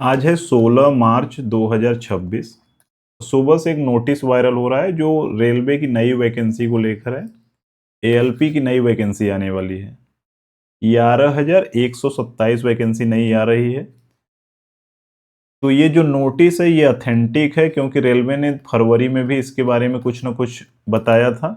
आज है 16 मार्च 2026। सुबह से एक नोटिस वायरल हो रहा है जो रेलवे की नई वैकेंसी को लेकर है। एएलपी की नई वैकेंसी आने वाली है। 11,127 वैकेंसी नई आ रही है। तो ये जो नोटिस है ये अथेंटिक है, क्योंकि रेलवे ने फरवरी में भी इसके बारे में कुछ ना कुछ बताया था।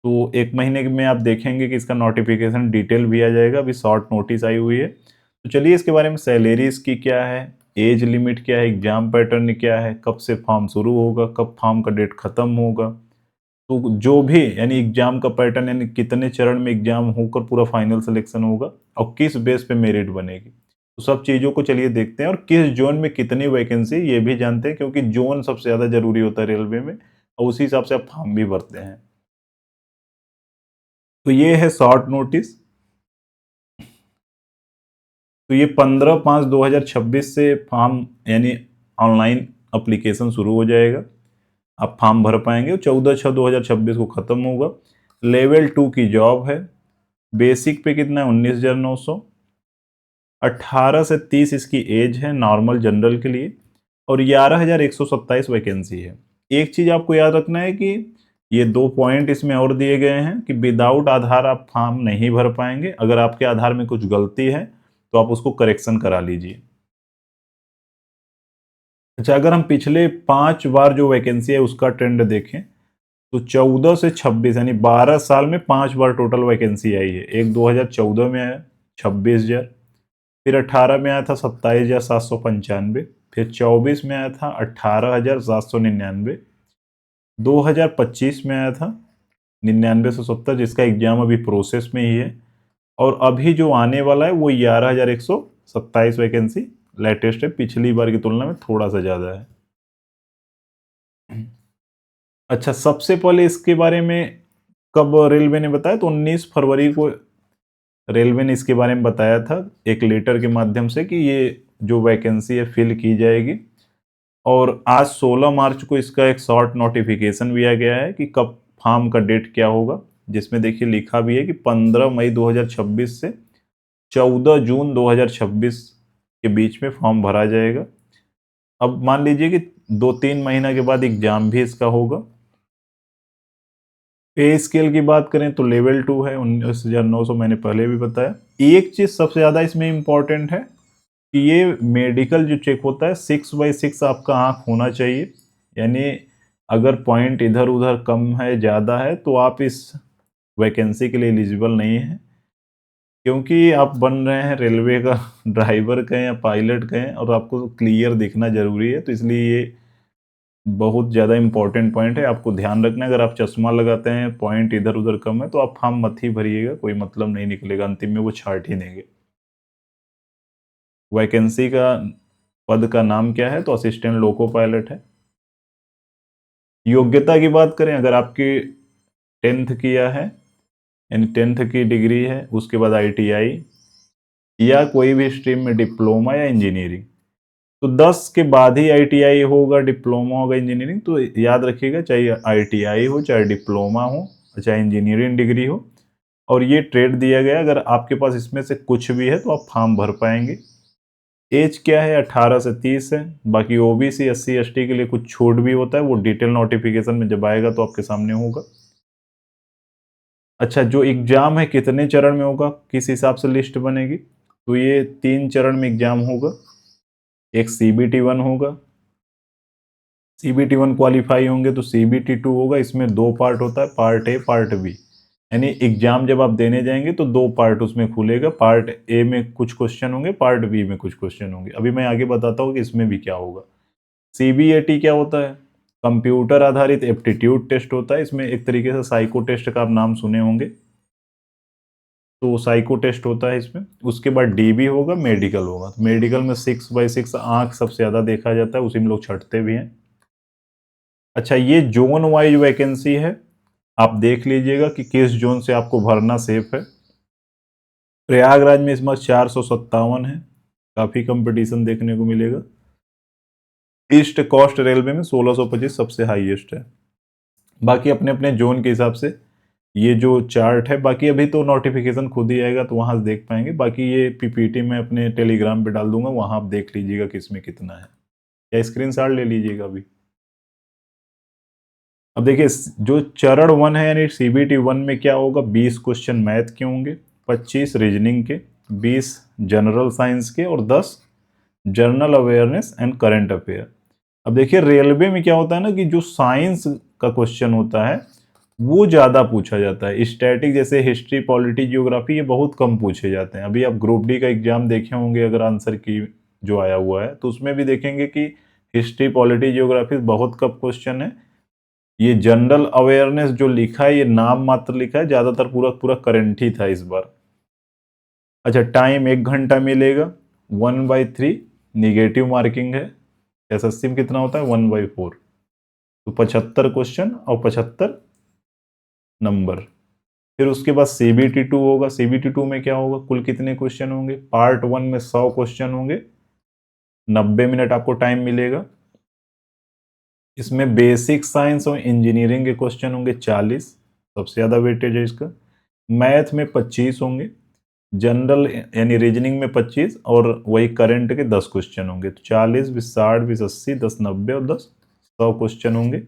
तो एक महीने में आप देखेंगे कि इसका नोटिफिकेशन डिटेल भी आ जाएगा। अभी शॉर्ट नोटिस आई हुई है। तो चलिए इसके बारे में, सैलरी इसकी क्या है, एज लिमिट क्या है, एग्जाम पैटर्न क्या है, कब से फॉर्म शुरू होगा, कब फॉर्म का डेट खत्म होगा, तो जो भी यानी एग्जाम का पैटर्न, यानी कितने चरण में एग्जाम होकर पूरा फाइनल सिलेक्शन होगा और किस बेस पे मेरिट बनेगी, तो सब चीज़ों को चलिए देखते हैं। और किस जोन में कितनी वैकेंसी ये भी जानते हैं, क्योंकि जोन सबसे ज़्यादा जरूरी होता है रेलवे में, और उसी हिसाब से आप फॉर्म भी भरते हैं। तो ये है शॉर्ट नोटिस। तो ये 15/5/2026 से फॉर्म यानी ऑनलाइन अप्लीकेशन शुरू हो जाएगा। आप फॉर्म भर पाएंगे। 14/6/2026 को ख़त्म होगा। लेवल 2 की जॉब है। बेसिक पे कितना है, 19,900। 18 से 30 इसकी एज है नॉर्मल जनरल के लिए। और 11,127 वैकेंसी है। एक चीज़ आपको याद रखना है कि ये 2 पॉइंट इसमें और दिए गए हैं कि विदाउट आधार आप फॉर्म नहीं भर पाएंगे। अगर आपके आधार में कुछ गलती है तो आप उसको करेक्शन करा लीजिए। अच्छा, अगर हम पिछले 5 बार जो वैकेंसी है उसका ट्रेंड देखें तो 14 से 26 यानी 12 साल में 5 बार टोटल वैकेंसी आई है। एक 2014 में आया 26,000, फिर 18 में आया था 27,795, फिर 24 में आया था 18,799, 2025 में आया था 99 से 70, जिसका एग्जाम अभी प्रोसेस में ही है। और अभी जो आने वाला है वो 11,127 वैकेंसी लेटेस्ट है। पिछली बार की तुलना में थोड़ा सा ज़्यादा है। अच्छा, सबसे पहले इसके बारे में कब रेलवे ने बताया, तो 19 फरवरी को रेलवे ने इसके बारे में बताया था एक लेटर के माध्यम से कि ये जो वैकेंसी है फिल की जाएगी। और आज 16 मार्च को इसका एक शॉर्ट नोटिफिकेशन भी आ गया है कि कब फॉर्म का डेट क्या होगा, जिसमें देखिए लिखा भी है कि 15 मई 2026 से 14 जून 2026 के बीच में फॉर्म भरा जाएगा। अब मान लीजिए कि 2-3 महीना के बाद एग्जाम भी इसका होगा। पे स्केल की बात करें तो लेवल 2 है, 19,900 मैंने पहले भी बताया। एक चीज़ सबसे ज़्यादा इसमें इम्पॉर्टेंट है कि ये मेडिकल जो चेक होता है 6/6 आपका आँख होना चाहिए। यानी अगर पॉइंट इधर उधर कम है, ज़्यादा है, तो आप इस वैकेंसी के लिए एलिजिबल नहीं है। क्योंकि आप बन रहे हैं रेलवे का ड्राइवर कहें या पायलट कहें, और आपको क्लियर दिखना ज़रूरी है, तो इसलिए ये बहुत ज़्यादा इंपॉर्टेंट पॉइंट है। आपको ध्यान रखना है, अगर आप चश्मा लगाते हैं, पॉइंट इधर उधर कम है, तो आप फॉर्म मत ही भरिएगा, कोई मतलब नहीं निकलेगा, अंतिम में वो छांट ही देंगे। वैकेंसी का पद का नाम क्या है, तो असिस्टेंट लोको पायलट है। योग्यता की बात करें, अगर आपकी 10th किया है यानी 10th की डिग्री है, उसके बाद ITI या कोई भी स्ट्रीम में डिप्लोमा या इंजीनियरिंग, तो 10 के बाद ही ITI होगा, डिप्लोमा होगा, इंजीनियरिंग। तो याद रखिएगा, चाहे ITI हो, चाहे डिप्लोमा हो, चाहे इंजीनियरिंग डिग्री हो। और ये ट्रेड दिया गया, अगर आपके पास इसमें से कुछ भी है तो आप फॉर्म भर पाएंगे। एज क्या है, 18 से 30 है। बाकी OBC SC ST के लिए कुछ छूट भी होता है, वो डिटेल नोटिफिकेशन में जब आएगा तो आपके सामने होगा। अच्छा, जो एग्जाम है कितने चरण में होगा, किस हिसाब से लिस्ट बनेगी, तो ये 3 चरण में एग्जाम होगा। एक CBT 1 होगा, CBT 1 क्वालिफाई होंगे तो CBT 2 होगा। इसमें 2 पार्ट होता है, पार्ट A पार्ट B। यानी एग्जाम जब आप देने जाएंगे तो 2 पार्ट उसमें खुलेगा। पार्ट A में कुछ क्वेश्चन होंगे, पार्ट B में कुछ क्वेश्चन होंगे। अभी मैं आगे बताता हूँ कि इसमें भी क्या होगा। CBAT क्या होता है, कंप्यूटर आधारित एप्टीट्यूड टेस्ट होता है। इसमें एक तरीके से साइको टेस्ट का आप नाम सुने होंगे, तो साइको टेस्ट होता है इसमें। उसके बाद DB होगा, मेडिकल होगा। तो मेडिकल में 6/6 आंख सबसे ज़्यादा देखा जाता है, उसी में लोग छटते भी हैं। अच्छा, ये जोन वाइज वैकेंसी है, आप देख लीजिएगा कि किस जोन से आपको भरना सेफ है। प्रयागराज में इस बार 457 है, काफ़ी कंपटीशन देखने को मिलेगा। ईस्ट कोस्ट रेलवे में 1625 सबसे हाईएस्ट है। बाकी अपने अपने जोन के हिसाब से ये जो चार्ट है, बाकी अभी तो नोटिफिकेशन खुद ही आएगा तो वहां से देख पाएंगे। बाकी ये पीपीटी मैं अपने टेलीग्राम पे डाल दूंगा, वहां आप देख लीजिएगा किसमें कितना है, या स्क्रीनशॉट ले लीजिएगा अभी। अब देखिए जो चरण 1 है यानी सीबीटी 1 में क्या होगा, 20 क्वेश्चन मैथ के होंगे, 25 रीजनिंग के, 20 जनरल साइंस के और 10 general awareness and current affair. अब देखिए रेलवे में क्या होता है ना कि जो साइंस का क्वेश्चन होता है वो ज़्यादा पूछा जाता है। स्टैटिक जैसे हिस्ट्री, पॉलिटी, जियोग्राफी ये बहुत कम पूछे जाते हैं। अभी आप ग्रुप डी का एग्जाम देखे होंगे अगर आंसर की जो आया हुआ है तो उसमें भी देखेंगे कि हिस्ट्री, पॉलिटी, जियोग्राफी बहुत कम क्वेश्चन है। ये जनरल अवेयरनेस जो लिखा है ये नाम मात्र लिखा है, ज़्यादातर पूरा पूरा करंट ही था इस बार। अच्छा टाइम 1 घंटा मिलेगा, 1/3 निगेटिव मार्किंग है। एसएससी में कितना होता है 1/4, तो 75 क्वेश्चन और 75 नंबर। फिर उसके बाद सीबीटी 2 होगा। सीबीटी 2 में क्या होगा, कुल कितने क्वेश्चन होंगे, पार्ट 1 में 100 क्वेश्चन होंगे, 90 मिनट आपको टाइम मिलेगा। इसमें बेसिक साइंस और इंजीनियरिंग के क्वेश्चन होंगे 40, सबसे ज़्यादा वेटेज है इसका। मैथ में 25 होंगे, जनरल यानी रीजनिंग में 25 और वही करंट के 10 क्वेश्चन होंगे। तो 40, 20, 60, 20, 80, 10, 90 और 10 100 क्वेश्चन होंगे।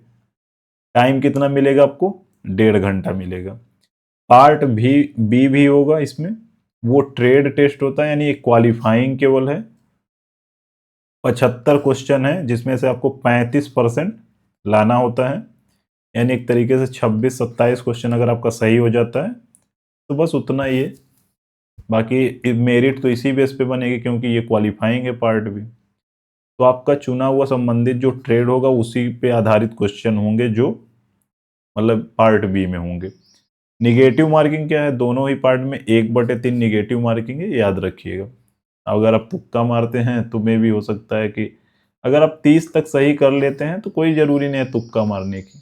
टाइम कितना मिलेगा आपको, 1.5 घंटा मिलेगा। पार्ट बी भी होगा इसमें, वो ट्रेड टेस्ट होता है यानी एक क्वालिफाइंग केवल है। 75 क्वेश्चन है जिसमें से आपको 35% लाना होता है, यानी एक तरीके से 26-27 क्वेश्चन अगर आपका सही हो जाता है तो बस उतना ही है। बाकी मेरिट तो इसी बेस पे बनेगी क्योंकि ये क्वालिफाइंग है पार्ट भी। तो आपका चुना हुआ संबंधित जो ट्रेड होगा उसी पे आधारित क्वेश्चन होंगे जो मतलब पार्ट बी में होंगे। निगेटिव मार्किंग क्या है, दोनों ही पार्ट में 1/3 निगेटिव मार्किंग है, याद रखिएगा। अगर आप तुक्का मारते हैं तो मे भी हो सकता है कि अगर आप 30 तक सही कर लेते हैं तो कोई ज़रूरी नहीं है तुक्का मारने की,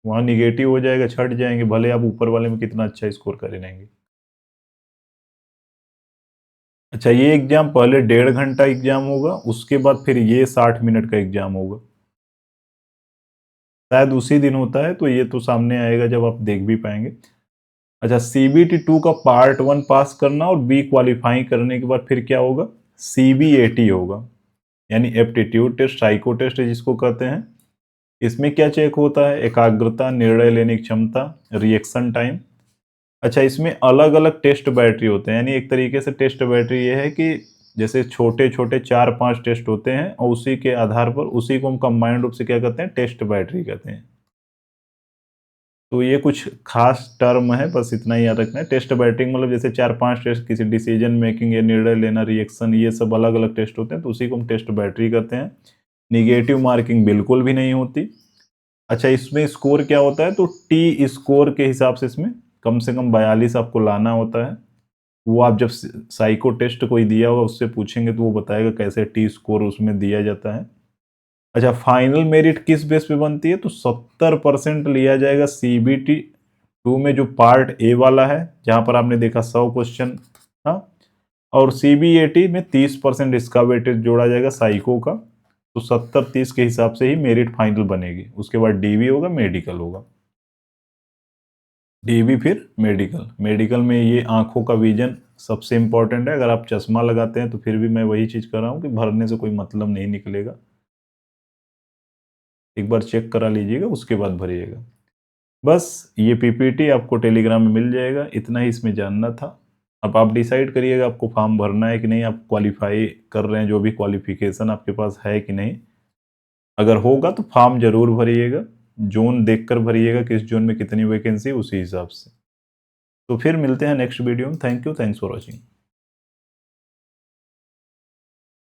वहाँ निगेटिव हो जाएगा, छट जाएंगे, भले आप ऊपर वाले में कितना अच्छा स्कोर करे रहेंगे। अच्छा ये एग्जाम पहले 1.5 घंटा एग्जाम होगा, उसके बाद फिर ये 60 मिनट का एग्जाम होगा। शायद उसी दिन होता है तो ये तो सामने आएगा जब आप देख भी पाएंगे। अच्छा सीबीटी 2 का पार्ट 1 पास करना और बी क्वालिफाई करने के बाद फिर क्या होगा, सीबीएटी होगा यानी एप्टीट्यूड टेस्ट, साइको टेस्ट जिसको कहते हैं। इसमें क्या चेक होता है, एकाग्रता, निर्णय लेने की क्षमता, रिएक्शन टाइम। अच्छा इसमें अलग अलग टेस्ट बैटरी होते हैं, यानी एक तरीके से टेस्ट बैटरी ये है कि जैसे छोटे छोटे 4-5 टेस्ट होते हैं और उसी के आधार पर उसी को हम कंबाइंड रूप से क्या कहते हैं, टेस्ट बैटरी कहते हैं। तो ये कुछ खास टर्म है, बस इतना ही याद रखना है। टेस्ट बैटरी मतलब जैसे 4-5 टेस्ट, किसी डिसीजन मेकिंग या निर्णय लेना, रिएक्शन, ये सब अलग अलग टेस्ट होते हैं तो उसी को हम टेस्ट बैटरी कहते हैं। निगेटिव मार्किंग बिल्कुल भी नहीं होती। अच्छा इसमें स्कोर क्या होता है, तो टी स्कोर के हिसाब से इसमें कम से कम 42 आपको लाना होता है। वो आप जब साइको टेस्ट कोई दिया होगा उससे पूछेंगे तो वो बताएगा कैसे टी स्कोर उसमें दिया जाता है। अच्छा फाइनल मेरिट किस बेस पे बनती है, तो 70% लिया जाएगा सीबीटी 2 में जो पार्ट ए वाला है जहां पर आपने देखा 100 क्वेश्चन था, और सीबीएटी में 30% इसका वेटेज जोड़ा जाएगा साइको का। तो 70-30 के हिसाब से ही मेरिट फाइनल बनेगी। उसके बाद डीवी होगा, मेडिकल होगा। डीवी फिर मेडिकल। मेडिकल में ये आंखों का विजन सबसे इंपॉर्टेंट है। अगर आप चश्मा लगाते हैं तो फिर भी मैं वही चीज़ कर रहा हूँ कि भरने से कोई मतलब नहीं निकलेगा, एक बार चेक करा लीजिएगा उसके बाद भरिएगा। बस ये पीपीटी आपको टेलीग्राम में मिल जाएगा, इतना ही इसमें जानना था। अब आप डिसाइड करिएगा आपको फॉर्म भरना है कि नहीं, आप क्वालिफाई कर रहे हैं, जो भी क्वालिफिकेशन आपके पास है कि नहीं। अगर होगा तो फॉर्म जरूर भरिएगा, जोन देखकर भरिएगा किस जोन में कितनी वैकेंसी, उसी हिसाब से। तो फिर मिलते हैं नेक्स्ट वीडियो में। Thank you, thanks for watching.